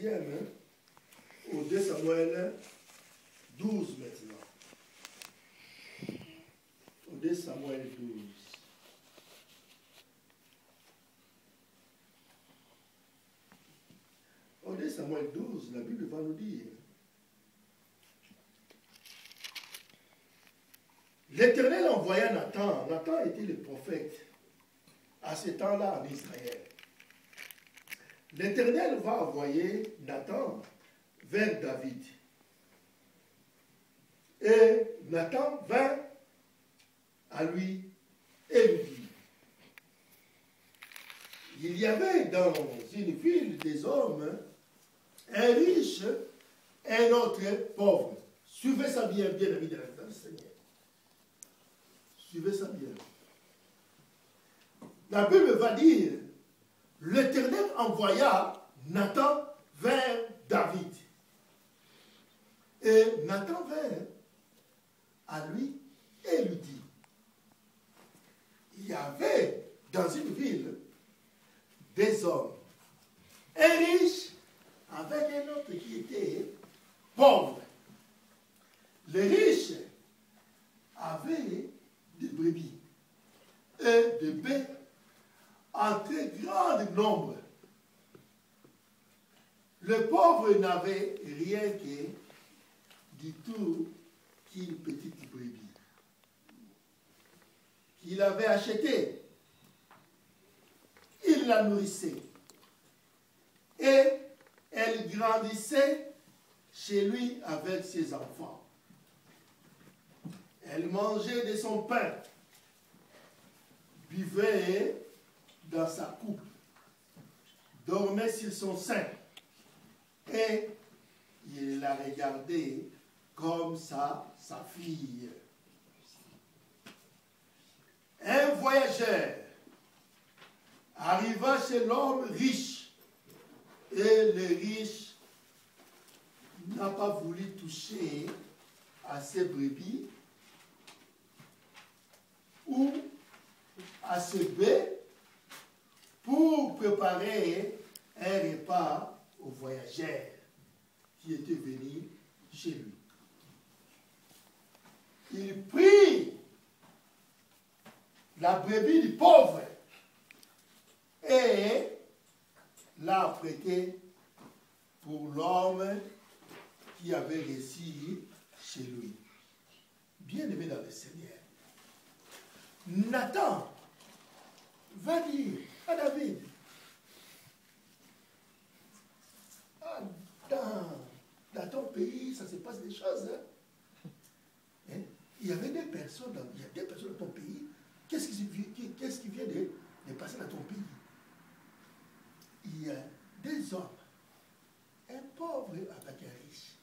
deuxième, au 2 Samuel 12 maintenant. Au 2 Samuel 12. Au 2 Samuel 12, la Bible va nous dire: l'Éternel envoya Nathan. Nathan était le prophète à ce temps-là en Israël. L'Éternel va envoyer Nathan vers David. Et Nathan vint à lui et lui dit: il y avait dans une ville des hommes, un riche et un autre pauvre. Suivez ça bien, bien ami de la Seigneur. Suivez ça bien. La Bible va dire: l'Éternel envoya Nathan vers David. Et Nathan vint à lui et lui dit: il y avait dans une ville des hommes, un riche avec un autre qui était pauvre. Le riche avait des brebis et des bœufs en très grand nombre. Le pauvre n'avait rien que du tout qu'une petite brebis qu'il avait achetée. Il la nourrissait et elle grandissait chez lui avec ses enfants. Elle mangeait de son pain, buvait dans sa coupe, dormait sur son sein, et il la regardait comme sa fille. Un voyageur arriva chez l'homme riche, et le riche n'a pas voulu toucher à ses brebis ou à ses bœufs pour préparer un repas aux voyageurs qui étaient venus chez lui. Il prit la brebis du pauvre et l'a prêté pour l'homme qui avait réussi chez lui. Bien-aimé dans le Seigneur, Nathan va dire à David: dans ton pays, ça se passe des choses. Hein? Il y avait des personnes, il y a des personnes dans ton pays. Qu'est-ce qui vient de passer dans ton pays? Il y a des hommes, un pauvre avec un riche.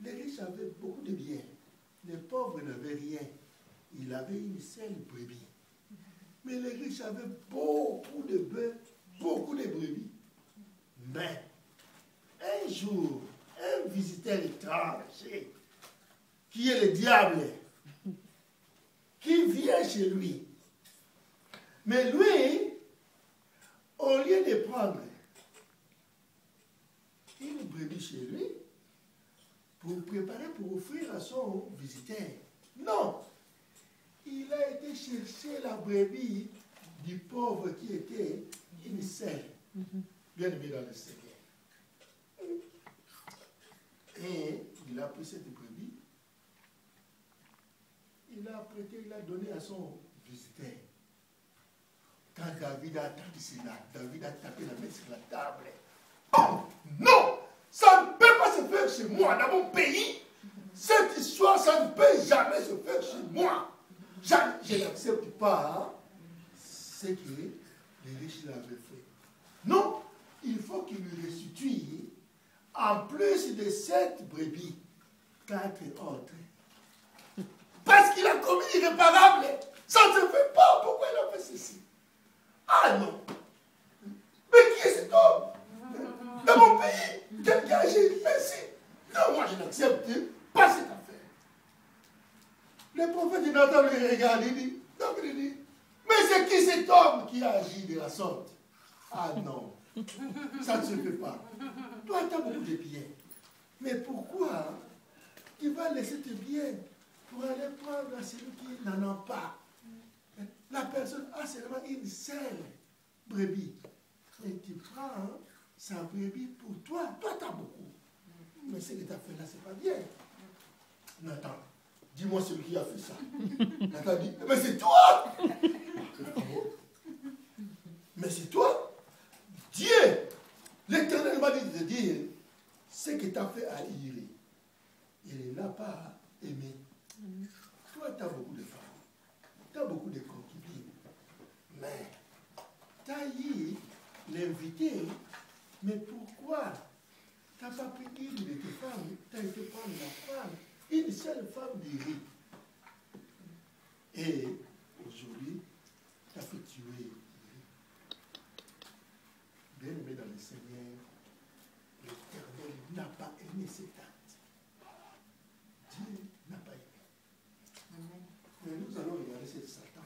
Les riches avaient beaucoup de biens. Les pauvres n'avaient rien. Il avait une seule brebis. Mais les riches avaient beaucoup de bœufs, beaucoup de brebis. Mais un jour, un visiteur étranger, qui est le diable, qui vient chez lui. Mais lui, au lieu de prendre une brebis chez lui, pour préparer, pour offrir à son visiteur, non, il a été chercher la brebis du pauvre qui était une seule, bien aimé dans le Seigneur. Et il a pris cette brebis, il l'a prêté, il l'a donné à son visiteur. Quand David a entendu cela, David a tapé la main sur la table. Oh non! Ça ne peut pas se faire chez moi, dans mon pays. Cette histoire, ça ne peut jamais se faire chez moi. Je n'accepte pas ce que les riches l'avaient fait. Non, il faut qu'il lui restitue, en plus de 7 brebis, 4 autres. Parce qu'il a commis l'irréparable. Ça ne se fait pas. Pourquoi il a fait ceci? Ah non. Mais qui est cet homme? Dans mon pays, quelqu'un agit ainsi. Non, moi je n'accepte pas cette affaire. Le prophète Nathan lui regarde, il dit, mais c'est qui cet homme qui a agi de la sorte? Ah non, Ça ne se fait pas. Toi, tu as beaucoup de biens. Mais pourquoi tu vas laisser tes biens pour aller prendre à celui qui n'en a pas? La personne a seulement une seule brebis. Et tu prends sa brebis pour toi. Toi, tu as beaucoup. Mais ce que tu as fait là, c'est pas bien. Nathan, dis-moi celui qui a fait ça. Nathan dit, mais c'est toi! Mais c'est toi? Dieu! L'Éternel m'a dit de dire ce que tu as fait à Iré. Il n'a pas aimé. Toi, tu as beaucoup de femmes. Tu as beaucoup de concubines. Mais tu as eu l'invité. Mais pourquoi tu n'as pas pris une de tes femmes? Tu as été prendre la femme. Une seule femme d'Iré. Et aujourd'hui, tu as fait tuer Iré. Bien aimé dans le Seigneur, l'Éternel n'a pas aimé cet acte. Dieu n'a pas aimé. Mais nous allons regarder cette Satan.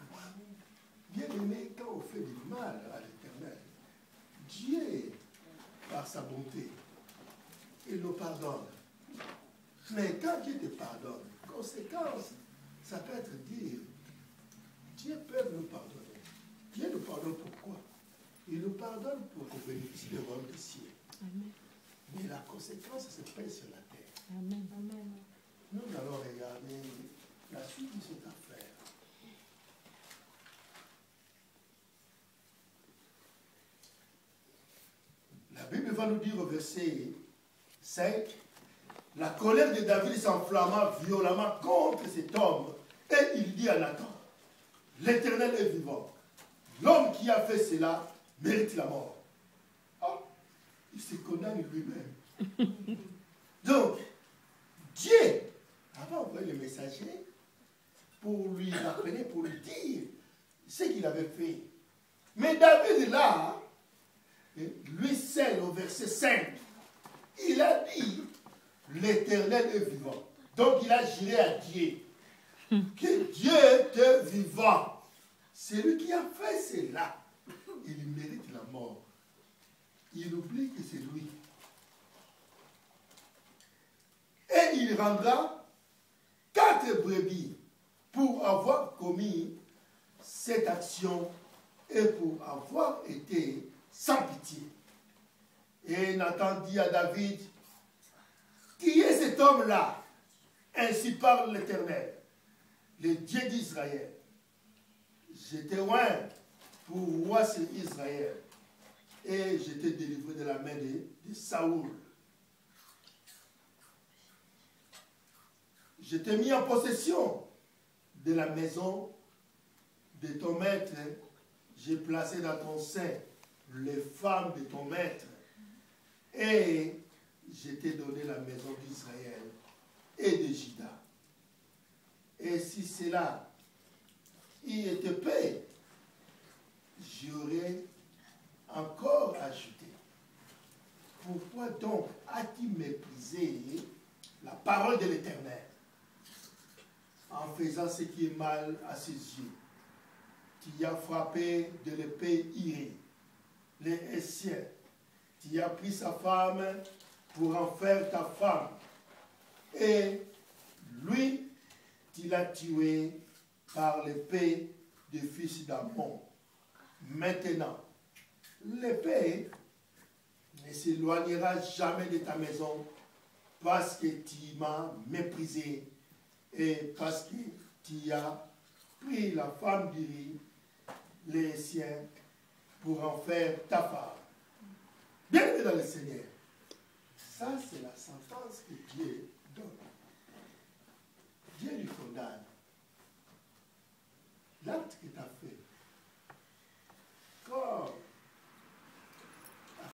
Bien aimé, quand on fait du mal à l'Éternel, Dieu, par sa bonté, il nous pardonne. Mais quand Dieu te pardonne, conséquence, ça peut être dire, Dieu peut nous pardonner. Dieu nous pardonne pourquoi? Il nous pardonne pour qu'on bénéficie du royaume des cieux. Amen. Mais la conséquence se paye sur la terre. Amen. Amen. Nous allons regarder la suite de cette affaire. La Bible va nous dire au verset 5, la colère de David s'enflamma violemment contre cet homme et il dit à Nathan, l'Éternel est vivant. L'homme qui a fait cela mérite la mort. Oh, il se condamne lui-même. Donc, Dieu avait envoyé le messager pour lui rappeler, pour lui dire ce qu'il avait fait. Mais David là, lui seul au verset 5, il a dit, l'Éternel est vivant. Donc il a juré à Dieu, que Dieu est vivant. C'est lui qui a fait cela. Il mérite la mort. Il oublie que c'est lui. Et il rendra 4 brebis pour avoir commis cette action et pour avoir été sans pitié. Et Nathan dit à David, qui est cet homme-là? Ainsi parle l'Éternel, le Dieu d'Israël. Je t'ai oint pour roi sur Israël et je t'ai délivré de la main de Saoul. Je t'ai mis en possession de la maison de ton maître. J'ai placé dans ton sein les femmes de ton maître. Et je t'ai donné la maison d'Israël et de Juda. Et si cela y était paix, j'aurais encore ajouté. Pourquoi donc as-tu méprisé la parole de l'Éternel en faisant ce qui est mal à ses yeux? Tu as frappé de l'épée Iré, les Hessiens. Tu as pris sa femme pour en faire ta femme. Et lui, tu l'as tué par l'épée du fils d'Ammon. Maintenant, l'épée ne s'éloignera jamais de ta maison parce que tu m'as méprisé et parce que tu as pris la femme d'Iri, les siens, pour en faire ta femme. Bienvenue dans le Seigneur. Ça, c'est la sentence que Dieu donne. Dieu lui condamne. L'acte que tu as fait,